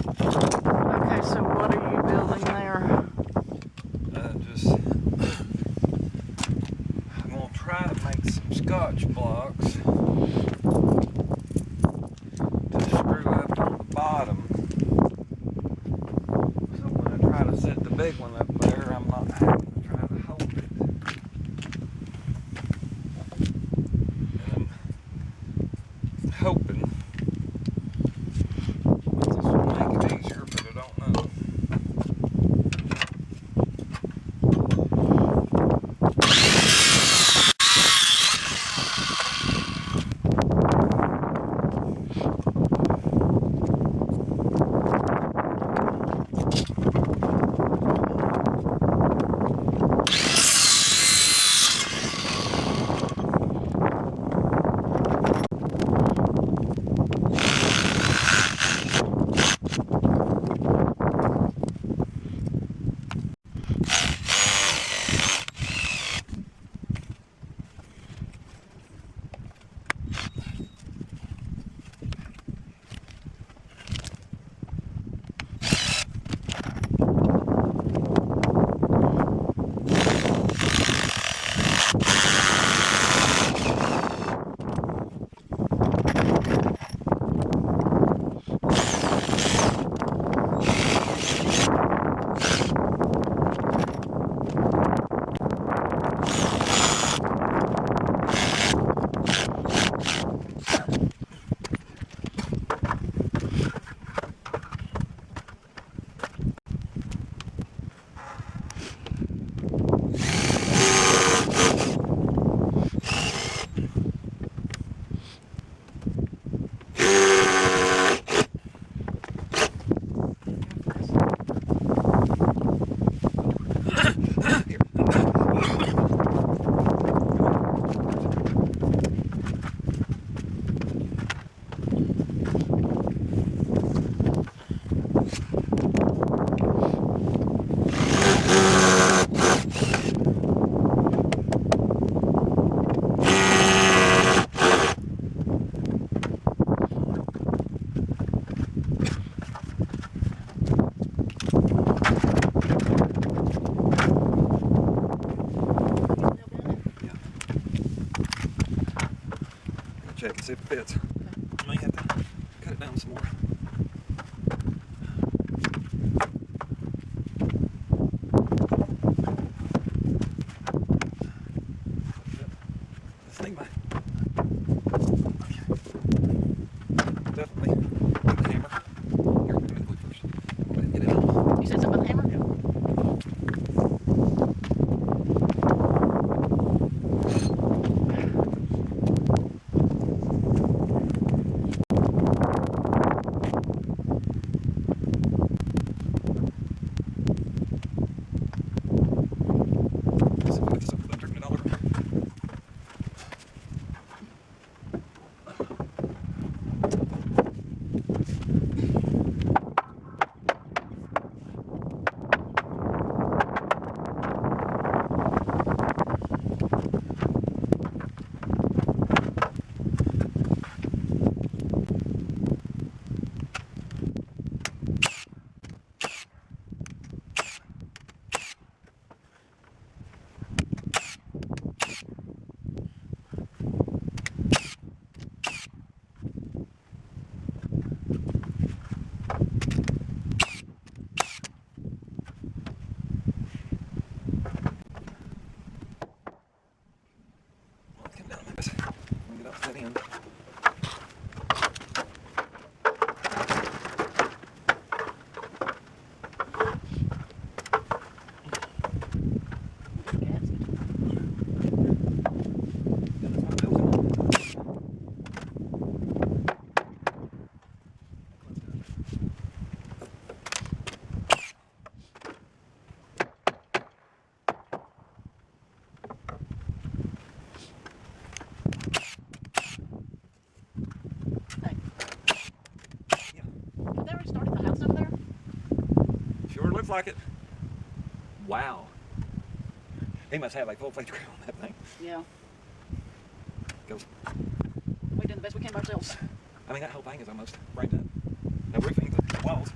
Okay, so what are you building there? I'm gonna try to make some Scotch blocks to screw up on the bottom. So when I try to set the big one up there, I'm not having to try to hold it. And I'm hoping that this will make it easier, but I don't know. Check and see if it fits. I may have to cut it down some more. This thing might. Definitely. With the hammer. Here, let me look first. Go ahead and get it out. You said something about the hammer? Come down like this. Let me get up to that end. Sure looks like it. Wow. He must have like full plate crew on that thing. Yeah. Goes. We did the best we can by ourselves. I mean, that whole thing is almost framed up. No roofing, but walls.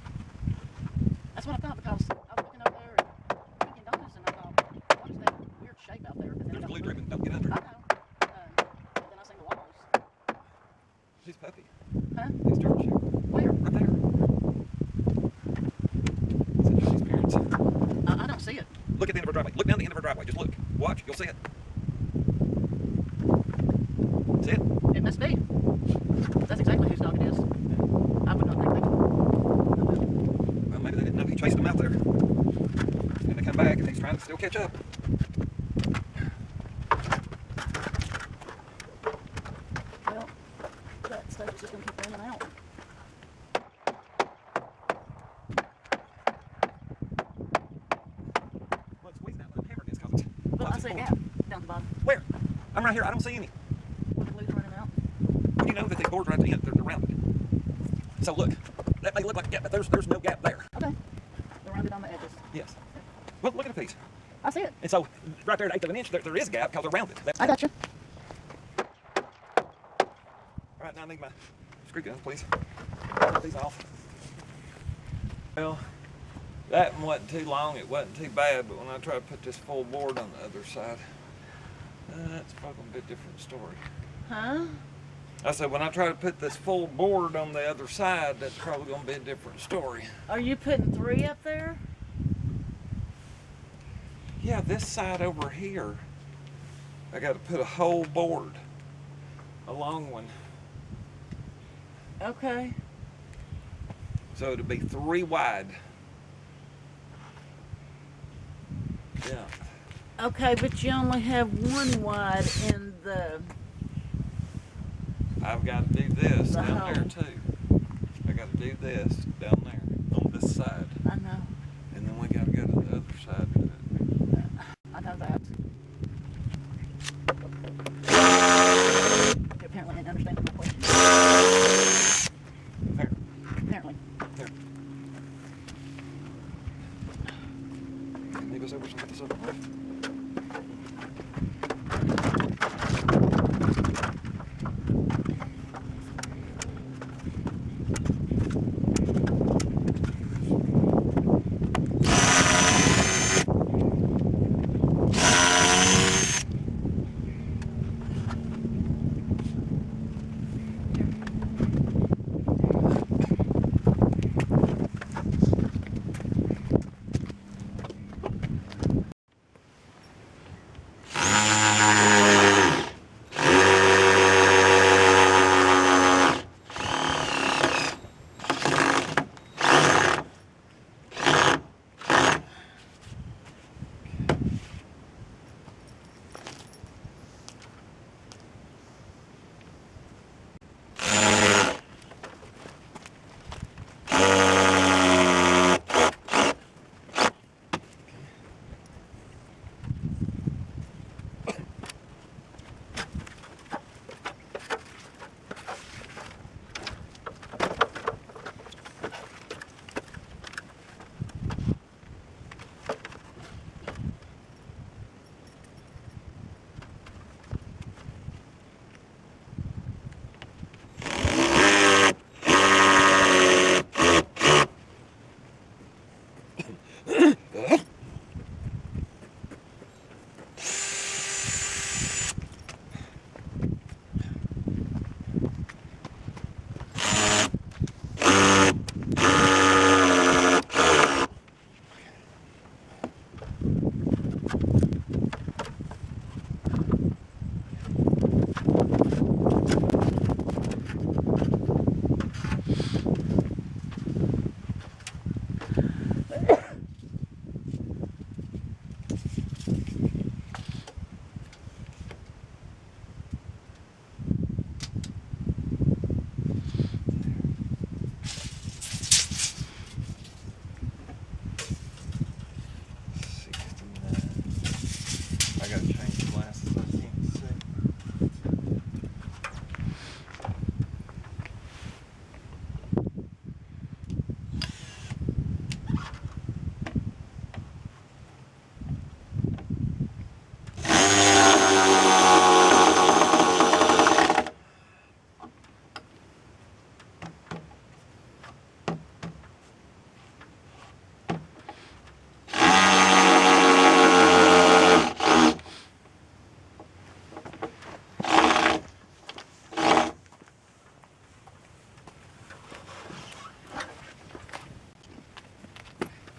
That's what I thought because I was looking over there at Dunkin' Donuts and I thought, what is that weird shape out there? But then There's I glue got dripping. Don't get under I it. know. But then I seen the walls. She's a puppy. Huh? He's German Shepherd. Where? Right there. Is it Jody's parents? I don't see it. Look at the end of her driveway. Look down the end of her driveway. Just look. Watch. You'll see it. See it? It must be. That's exactly whose dog it is. I would not think they could. Well, maybe they didn't know he chased them out there. And they come back and he's trying to still catch up. Well, that stuff is just going to keep running out. Well, it's squeezing out with a hammer against because it's Well, I lots see a of gap boards. down at the bottom. Where? I'm right here. I don't see any. Where the glue's running out. Well, you know that these boards right at the end, they're rounded. So look, that may look like a gap, but there's no gap there. Okay. They're rounded on the edges. Yes. Well, look at the piece. I see it. And so right there at 1/8 of an inch, there is a gap because they're rounded. I got you. All right, now I need my screw gun, please. Get these off. Well, that one wasn't too long. It wasn't too bad, but when I try to put this full board on the other side, that's probably gonna be a different story. Huh? I said, when I try to put this full board on the other side, that's probably gonna be a different story. Are you putting 3 up there? Yeah, this side over here, I got to put a whole board, a long one. Okay. So it'll be 3 wide. Yeah. Okay, but you only have 1 wide in the... I've got to do this The down there hole. too. I got to do this down there on this side. I know. And then we got to go to the other side and do it. I know that. You apparently didn't understand my question. Here, Apparently. here. Leave us over some of this other way.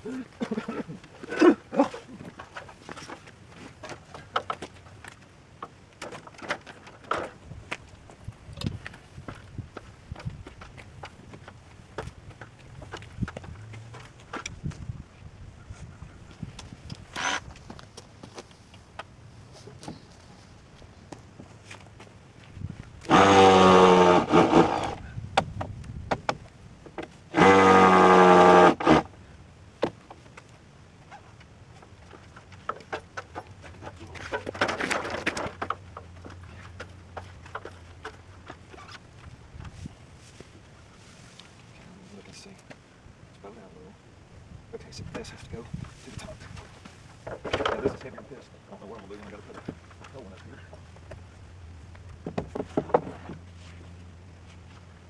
Look and see. It's bowed out a little. Okay, so this has to go to the top. Now this is heavier than this. I don't know what I'm gonna do when I gotta put a hole in up here.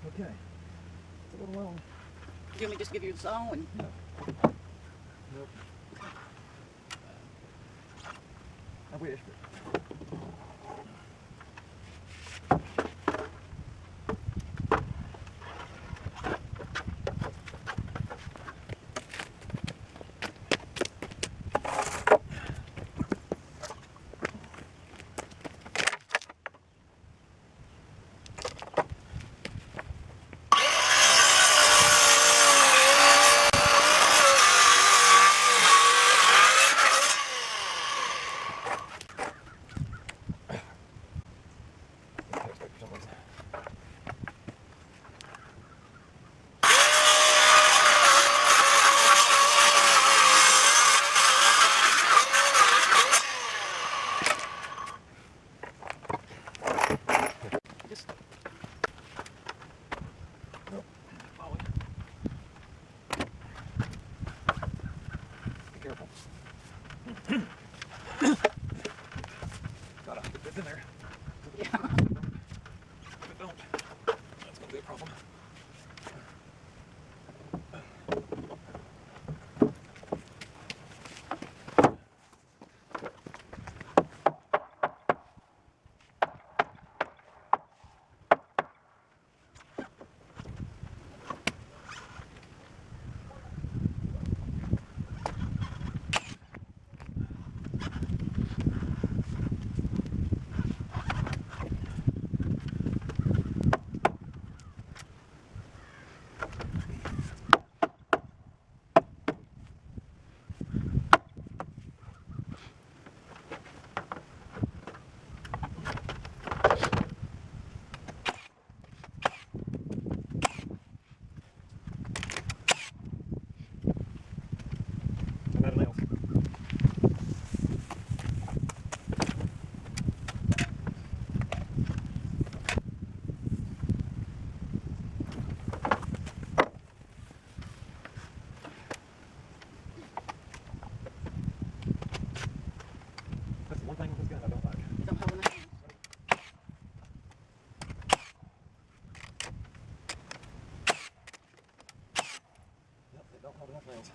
Okay. It's a little long. Do you want me to just give you the song and No. Nope. I wish, but. just Be careful. Gotta get this in there. yeah. If it don't, that's gonna be a problem. I'm out of nails. That's the one thing with this gun I don't like. Don't hold in the hands. Yep, they don't hold enough nails.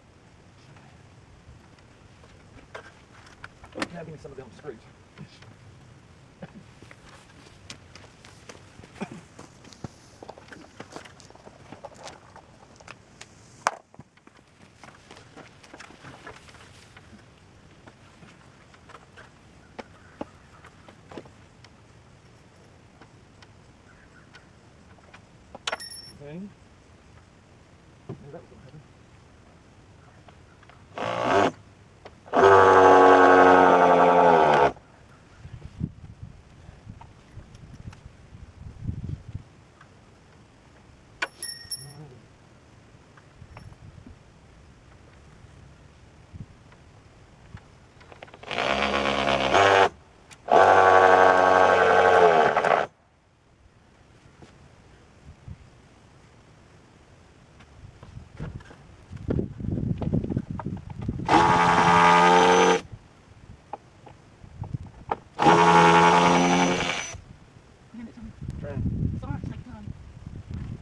Now give me some of them screws. Okay. Knew that was gonna happen. Hand it to me. Trying. It's alright, take time.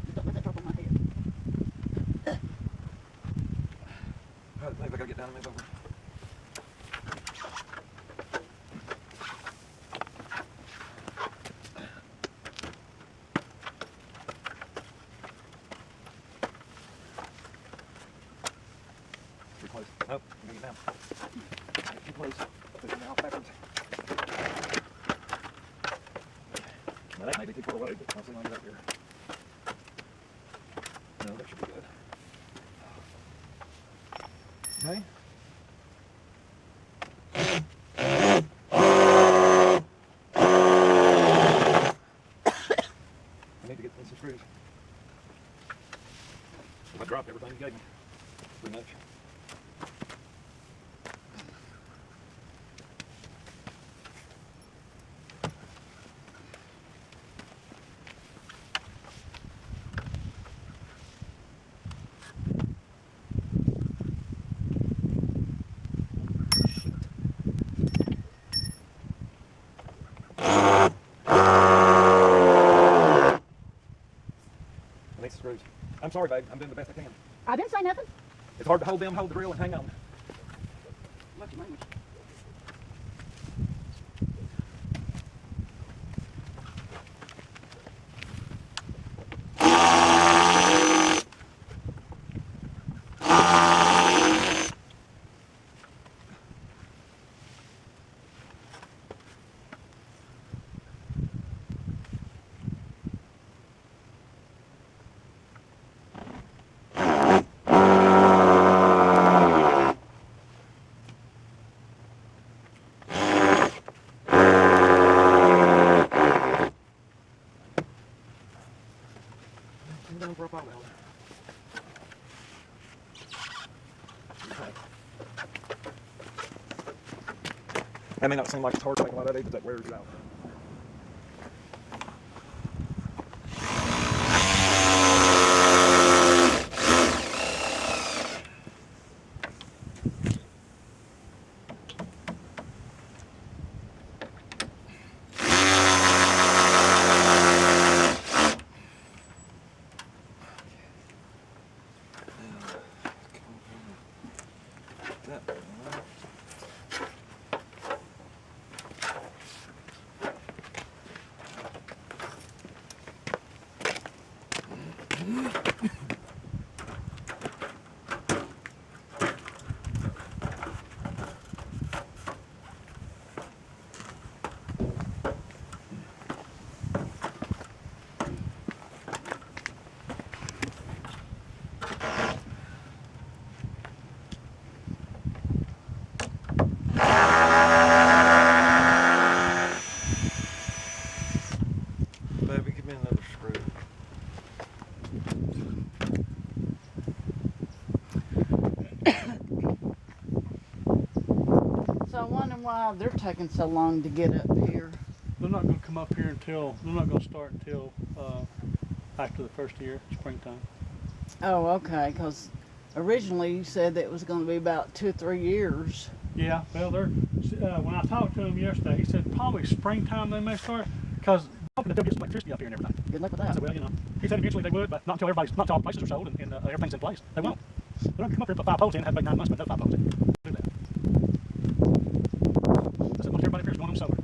Just don't let that drop on my head. Maybe I gotta get down and move over. Pretty close. Nope, bring it down. Too close. Push it now backwards. Now that may be too far away, but I'll see when I get up here. No, that should be good. Okay. I need to get some screws. I dropped everything you gave me. Pretty much. I need some screws. I'm sorry, babe. I'm doing the best I can. I didn't say nothing. It's hard to hold them, hold the drill, and hang on. Watch your language. Come down for a pop out. That may not seem like it's hard to make a lot of these, but that wears it out. That one. Baby, give me another screw. So I'm wondering why they're taking so long to get up here. They're not going to come up here until, they're not going to start until after the first year, springtime. Oh, okay, because originally you said that it was going to be about 2 or 3 years. Yeah, well, they're, when I talked to him yesterday, he said probably springtime they may start, because they'll get some electricity up here and everything. Good luck with I that. said, well, you know, he said eventually they would, but not until all the places are sold and everything's in place. They won't. They don't come up here and put 5 poles in, have to wait 9 months, but no 5 poles in. Do that. I said, look, everybody up here is going on solar.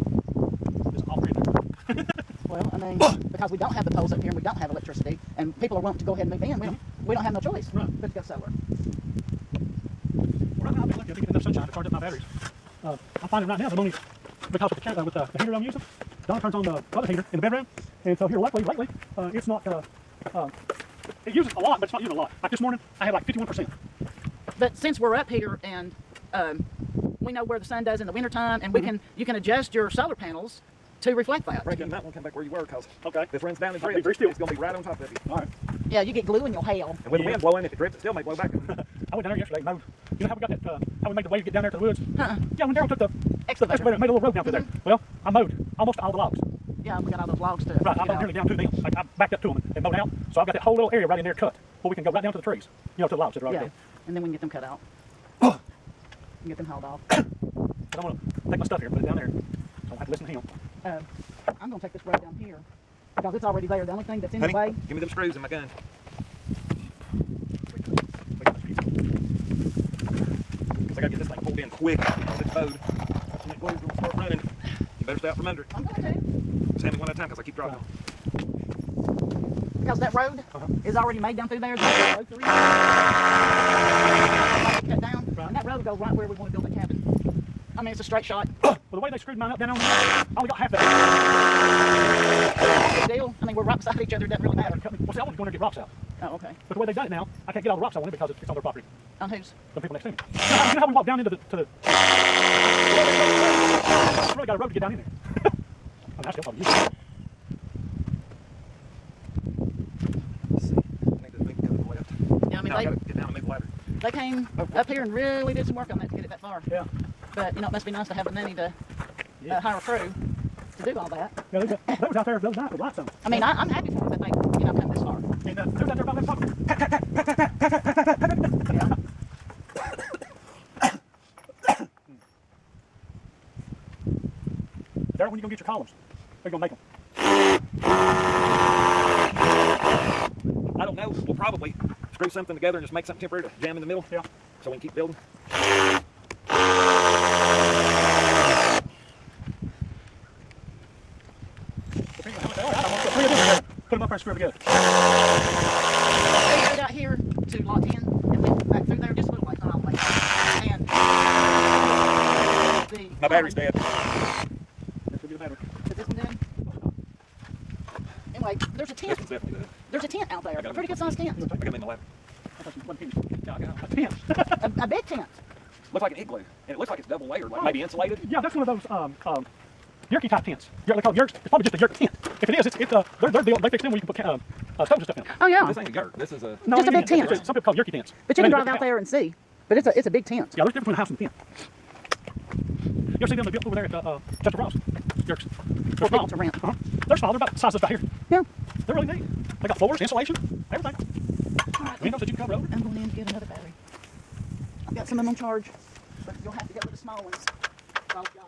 It's all free there. Well, I mean, because we don't have the poles up here and we don't have electricity, and people are wanting to go ahead and move in, we don't have no choice Right. but to go solar. Well, right now, I've been lucky. I think enough sunshine to charge up my batteries. I'm finding right now that only because with the heater I'm using, Don turns on the other heater in the bedroom, and so here lately, it's not. It uses a lot, but it's not using a lot. Like this morning, I had like 51%. But since we're up here and we know where the sun does in the wintertime, and you can adjust your solar panels to reflect that. Right, you might want to come back where you were, because Okay. if this runs down and Be drips, very still. it's going to be right on top of you. All right. Yeah, you get glue in your hair. And with the Yeah. wind blowing, if it drips, it still may blow back. I went down there yesterday and mowed. You know how we got that? How we made the way to get down there to the woods? Uh-uh. Yeah, when Daryl took the Excavator. excavator, and made a little road down through there. Well, I mowed almost all the logs. Yeah, we got all those logs to Right, I get mowed out. nearly down to them. Like I backed up to them and mowed out. So I've got that whole little area right in there cut, where we can go right down to the trees. You know, to the logs that are already Yeah, there. and then we can get them cut out. And get them hauled off. But I want to take my stuff here and put it down there. So I have to listen to him. I'm going to take this road down here because it's already there. The only thing that's in the Honey, way. give me them screws and my gun. Because I got to get this thing pulled in quick on this boat. When it blows, it'll start running. You better stay out from under it. I'm going to. Just hand me one at a time, because I keep dropping. because that road is already made down through there. There's a road through it. Cut down, and that road goes right where we want to build a cabin. I mean, it's a straight shot. Well, the way they screwed mine up down on there, I only got half that. Big deal. I mean, we're right beside each other. It doesn't really matter. Well, see, I want to go in there and get rocks out. Oh, okay. But the way they've done it now, I can't get all the rocks I wanted because it's on their property. On whose? The people next to me. You know how we walk down into the I really got a road to get down in there. I mean, I still probably use it. Let's see. I need to make it go to the left. Yeah, I mean, Now I gotta get down and move the ladder. they came up here and really did some work on that to get it that far. Yeah. But, you know, it must be nice to have the money to hire a crew to do all that. Yeah, they was out there the other night with lights on. I mean, I'm happy for them that they, you know, come this far. And they was out there about that talking. Yeah. Darryl, when you gonna get your columns? They're gonna make them. I don't know. We'll probably screw something together and just make something temporary to jam in the middle. Yeah. So we can keep building. Put them up there and screw them together. They got out here to lot 10 and went back through there just a little way, not all the way. And My battery's dead. That's a good battery. Is this one done? Anyway, there's a This tent. one's definitely dead. There's a tent out there. A pretty good sized tent. I got them in the ladder. A big tent. Looks like an igloo. And it looks like it's double layered, like maybe insulated. Yeah, that's one of those Yerky type tents. They call it Yerks. It's probably just a Yerk tent. If it is, they fix them where you can put stoves and stuff in. Oh yeah. This ain't a yurt. This is a. No, Just a yeah, big tent. Some people call it Yerky tents. But you And can then drive out there and see. But it's a big tent. Yeah, there's a difference between a house and a tent. You ever see them they built over there at Chester Ross? Yerks. For people to rent. They're small. They're about the size of this right here. Yeah. They're really neat. They got floors, insulation, everything. Windows that you can cover over. I'm going in to get another battery. I've got some of them on charge, but you'll have to get with the small ones. Oh, God.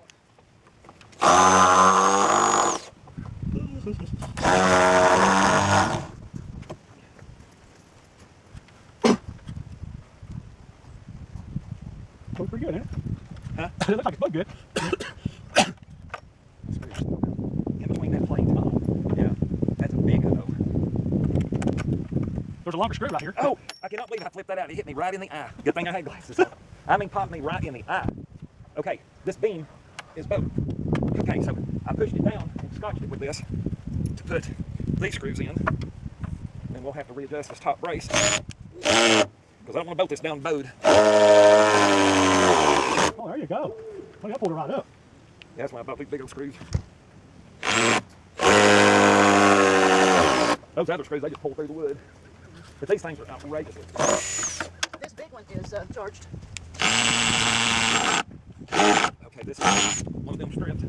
Looks pretty good, ain't it? Huh? It looks like it's good. In between that plate. Yeah. That's a big hoe. There's a longer screw right here. Oh, I cannot believe I flipped that out. It hit me right in the eye. Good thing I had glasses on. I mean, popped me right in the eye. Okay, this beam is both. Okay, so I pushed it down and scotched it with this to put these screws in. And we'll have to readjust this top brace because I don't want to bolt this down bowed. Oh, there you go. Well, that pulled it right up. Yeah, that's why I bought these big old screws. Those other screws, they just pull through the wood. But these things are outrageous. This big one is charged. Okay, this is one of them strips.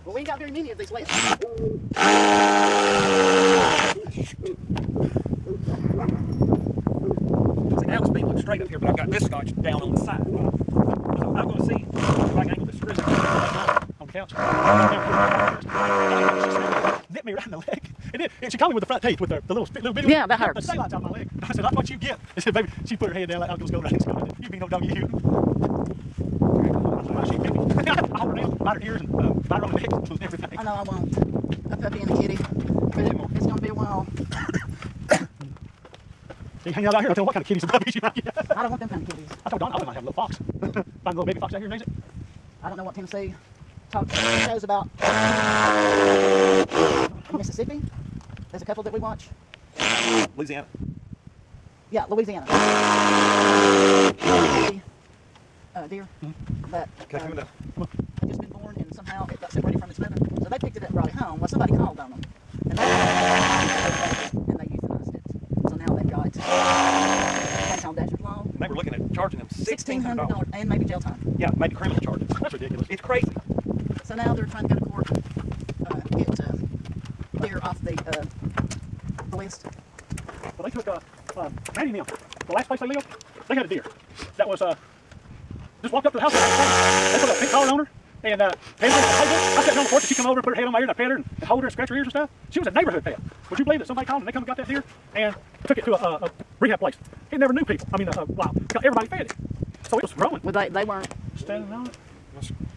Well, we ain't got very many of these left. See, now this beam looks straight up here, but I've got this scotch down on the side. So I'm going to see if I can angle this screw On the couch. Nipped me right in the leg. It did. And she called me with the front teeth with the little bitty. Yeah, that hurts. The daylights out my leg. I said, that's what you get. I said, baby, she put her head down like I was going to go right and you being no doggy, you. She bit me. I hold her down, bite her ears, and bite her on the neck and everything. I know I won't. A puppy and a kitty. But it's going to be a while. You hang out here, I'll tell you what kind of kitties and puppies you might get. I don't want them kind of kitties. I told Don I might have a little fox. Find a little baby fox out here and raise it. I don't know what Tennessee shows about. Mississippi. There's a couple that we watch. Louisiana. Yeah, Louisiana. Deer. That Okay, come on down. had just been born and somehow it got separated from its mother. So they picked it up and brought it home. Well, somebody called on them. And they euthanized it. So now they've got child dasher's law. And they were looking at charging them $1,600 and maybe jail time. Yeah, maybe criminal charges. That's ridiculous. It's crazy. So now they're trying to go to court, get deer off the list. Well, they took Manny and them. The last place they lived, they had a deer that was just walked up to the house. They put a pink collar on her and I sat on the porch and she come over and put her head on my ear and I pet her and hold her and scratch her ears and stuff. She was a neighborhood pet. Would you believe that somebody called and they come and got that deer and took it to a rehab place? It never knew people. I mean, wow, everybody fed it. So it was growing. Well, they weren't. Standing on it.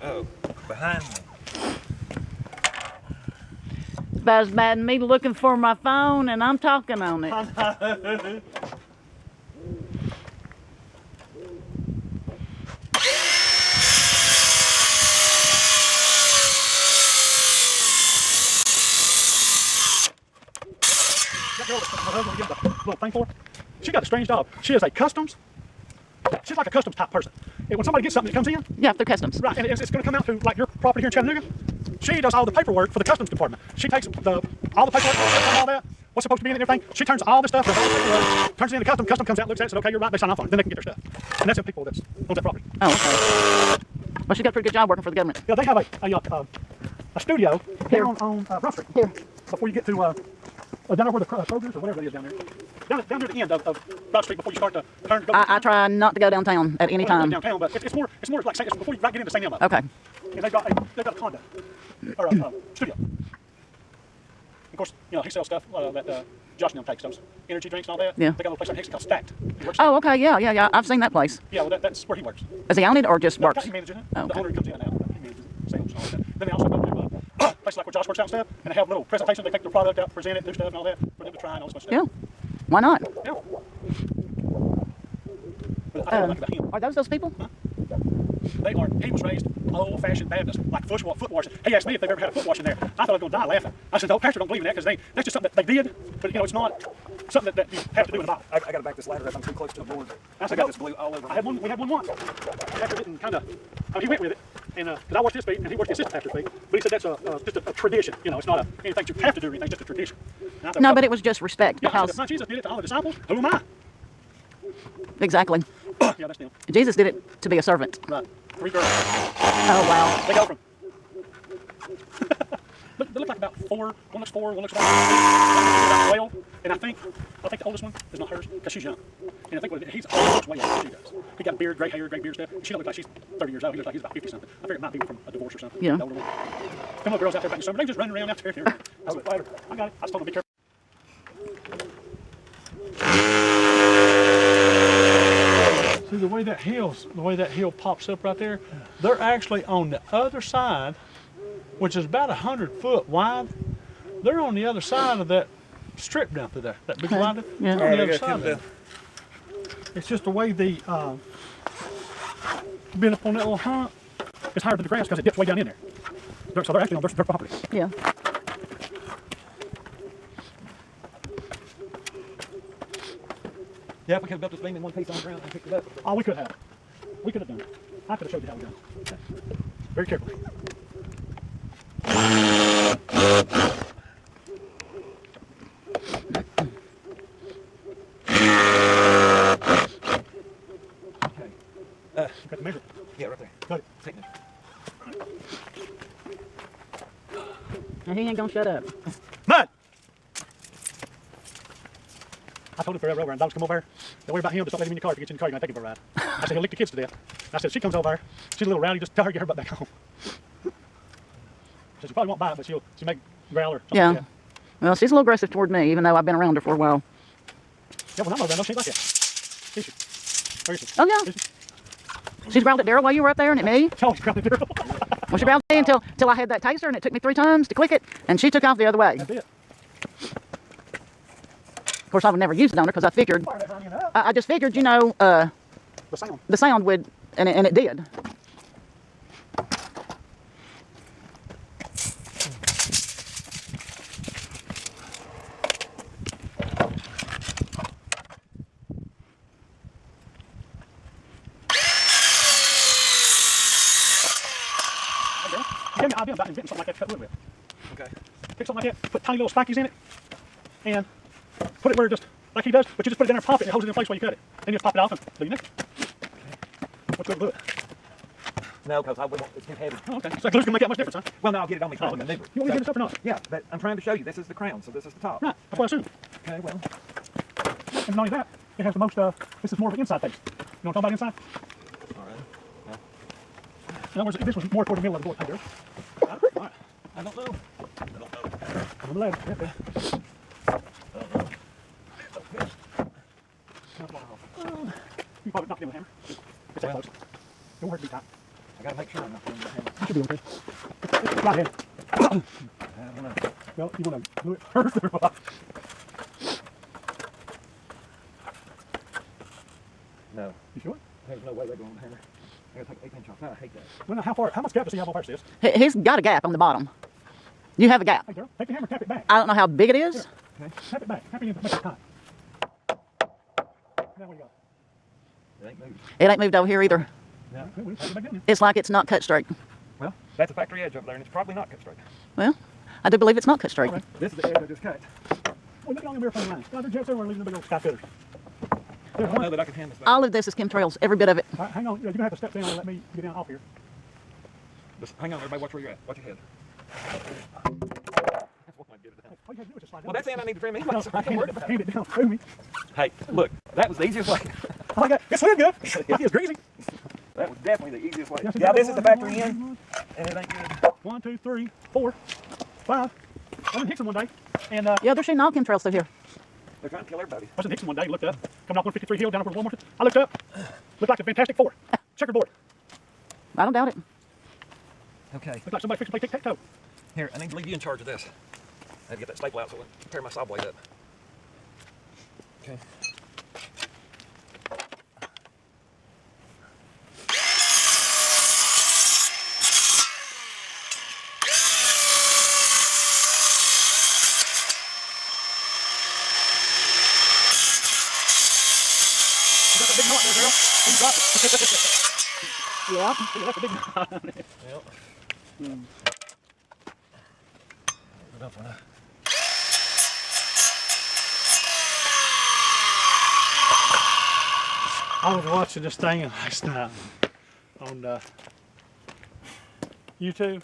Oh, behind me. about as bad as me looking for my phone and I'm talking on it. That girl that my husband gives the little thing for, she got a strange job. She is a customs. She's like a customs type person. And when somebody gets something that comes in, Yeah, through customs. right, and it's going to come out to like your property here in Chattanooga. She does all the paperwork for the customs department. She takes all the paperwork, all that, what's supposed to be in it and everything. She turns all this stuff, turns it into customs. Customs comes out, looks at it, says, okay, you're right. They sign off on it. Then they can get their stuff. And that's the people that owns that property. Oh, okay. Well, she's got a pretty good job working for the government. Yeah, they have a studio Here. here on Broad Street. Here. Before you get to down there where the Kroger's or whatever it is down there. Down near the end of Broad Street before you start to turn. I try not to go downtown at any time. Downtown, but it's more like it's before you get into St. Elmo. Okay. And they've got a condo or a studio. Of course, you know he sells stuff that Josh and them takes, those energy drinks and all that. Yeah. They got a little place in Hickson called Stacked. He works Oh, okay. Yeah. I've seen that place. Yeah, well that's where he works. Is he on it or just No, works? he manages it. Oh, The okay. owner comes in now. He manages sales and all that. Then they also go to places like where Josh works out and stuff, and they have little presentations. They take their product out, present it, do stuff and all that for them to try and all this kind of Yeah. stuff. Why not? Yeah. But I don't like about him. Are those people? He was raised old-fashioned Baptist, like foot washing. He asked me if they've ever had a foot washing there. I thought I was going to die laughing. I said, "No, Pastor, don't believe in that because that's just something that they did, but you know, it's not something that you have to do in the Bible." I got to back this ladder up. I'm too close to the board. I said, got "Go." this glue all over. We had one once. After getting kind of, he went with it, and because I watched his feet and he watched his sister after feet, but he said that's just a tradition. You know, it's not anything you have to do or anything, just a tradition. And I thought, No, well, but it was just respect yeah, I said, because if not Jesus did it to all the disciples, who am I? exactly. Yeah, that's them. Jesus did it to be a servant. Right. 3 girls. Oh wow. They go from. They look like about 4. One looks 4, one looks about 12. And I think the oldest one is not hers because she's young. And I think he's almost way younger than she does. He got beard, gray hair, gray beard stuff. She don't look like she's 30 years old. He looks like he's about 50 something. I figure it might be from a divorce or something. Yeah. The older one. Them little girls out there back in the summer, they just running around out there. I was like, I got it. I just told them to be careful. See the way that hill pops up right there, they're actually on the other side, which is about 100 foot wide. They're on the other side of that strip down through there, that big line. Yeah. They're on the Alright, I other gotta side come of it. down. It's just the way the being up on that little hump is higher than the grass because it dips way down in there. So they're actually on their property. Yeah. Yeah, if we could have built this beam in one piece on the ground and picked it up. Oh, we could have. We could have done it. I could have showed you how we done it. Very carefully. Okay. You got the measure. Yeah, right there. Got it. Take it. And he ain't gonna shut up. Mud! I told him forever over, and dogs come over here. Don't worry about him, just don't let him in your car. If he gets in your car, you're gonna take him for a ride. I said, he'll lick the kids to death. I said, she comes over here. She's a little rowdy, just tell her to get her butt back home. I said, she probably won't bite, but she'll make growl or something Yeah. like that. Well, she's a little aggressive toward me, even though I've been around her for a while. Yeah, well, I'm over there. No, she ain't like that. Is she? Where is she? Oh yeah. Is she? She's growled at Daryl while you were up there and at me. Oh, she's grabbing the girl. Well, she growled at me until I had that taser, and it took me 3 times to click it, and she took off the other way. That's it. Of course, I would never use it on her because I figured, Fire that running up. I just figured, you know, The sound. the sound would, and it did. You gave me an idea about inventing something like that to cut wood with. Okay. Pick something like that, put tiny little spikies in it, and put it where just like he does, but you just put it in there, pop it, and it holds it in place while you cut it. Then you just pop it off and do your next. What's good glue it? No, because I wouldn't. It's too heavy. Oh, okay. So glue's gonna make that much difference, huh? Well, no, I'll get it on me. Oh, Trying to okay. maneuver. You want me to get this up or not? Yeah, but I'm trying to show you. This is the crown, so this is the top. Right. That's what I assumed. Okay, well. And not only that, it has the most. This is more of an inside face. You know what I'm talking about inside? All right. In other words, this was more toward the middle of the board. Hey, girl. All right. I don't know. On the left. Right there. You probably knocked it in with a hammer. It's that close. Don't hurt me tight. I gotta make sure I'm not doing the hammer. You should be okay. Right hand. I don't know. Well, you want to do it first or what? No, You sure? there's no way they're going to hammer. I'm gonna take 8 inch off. I hate that. Well, now, how much gap does he have on fire, sis? He's got a gap on the bottom. You have a gap. Hey, girl, take the hammer, tap it back. I don't know how big it is. Tap it back. Tap it in to make it tight. Now what do you got? It ain't moved. It ain't moved over here either. No. Well, we tap it back down It's like it's not cut straight. Well, that's a factory edge up there, and it's probably not cut straight. Well, I do believe it's not cut straight. Okay. This is the edge I just cut. there. Well, look at all the mirror frame lines. No, they're just everywhere leaving the big old sky cutters. There's I one. know that I can hand this back. All of this is chemtrails, every bit of it. All right, hang on. You're going to have to step down and let me get down off here. Just hang on, everybody. Watch where you're at. Watch your head. That's what I give it down. All you have to do is just slide down. Well, that's the end I need to trim anyway. No, So I'm worried about it. hand it down through me. Hey, look, that was the easiest way. I like that. It's swim good. Like it's greasy. That was definitely the easiest way. Yes, Yeah, this is the factory one, end, and it ain't good. 1, 2, 3, 4, 5. I was in Hickson one day, and Yeah, they're shooting all chemtrails through here. They're trying to kill everybody. I was in Hickson one day, looked up, coming off 153 Hill down over Walmart. I looked up, looked like the Fantastic Four. Checkerboard. I don't doubt it. Okay. Looked like somebody fixing to play tic-tac-toe. Here, I need to leave you in charge of this. I had to get that staple out so I wouldn't tear my saw blade up. Okay. You got the big knot there, girl. You dropped it. Yeah. Yeah, that's a big knot on it. Yep. Enough for now. I was watching this thing last night on YouTube.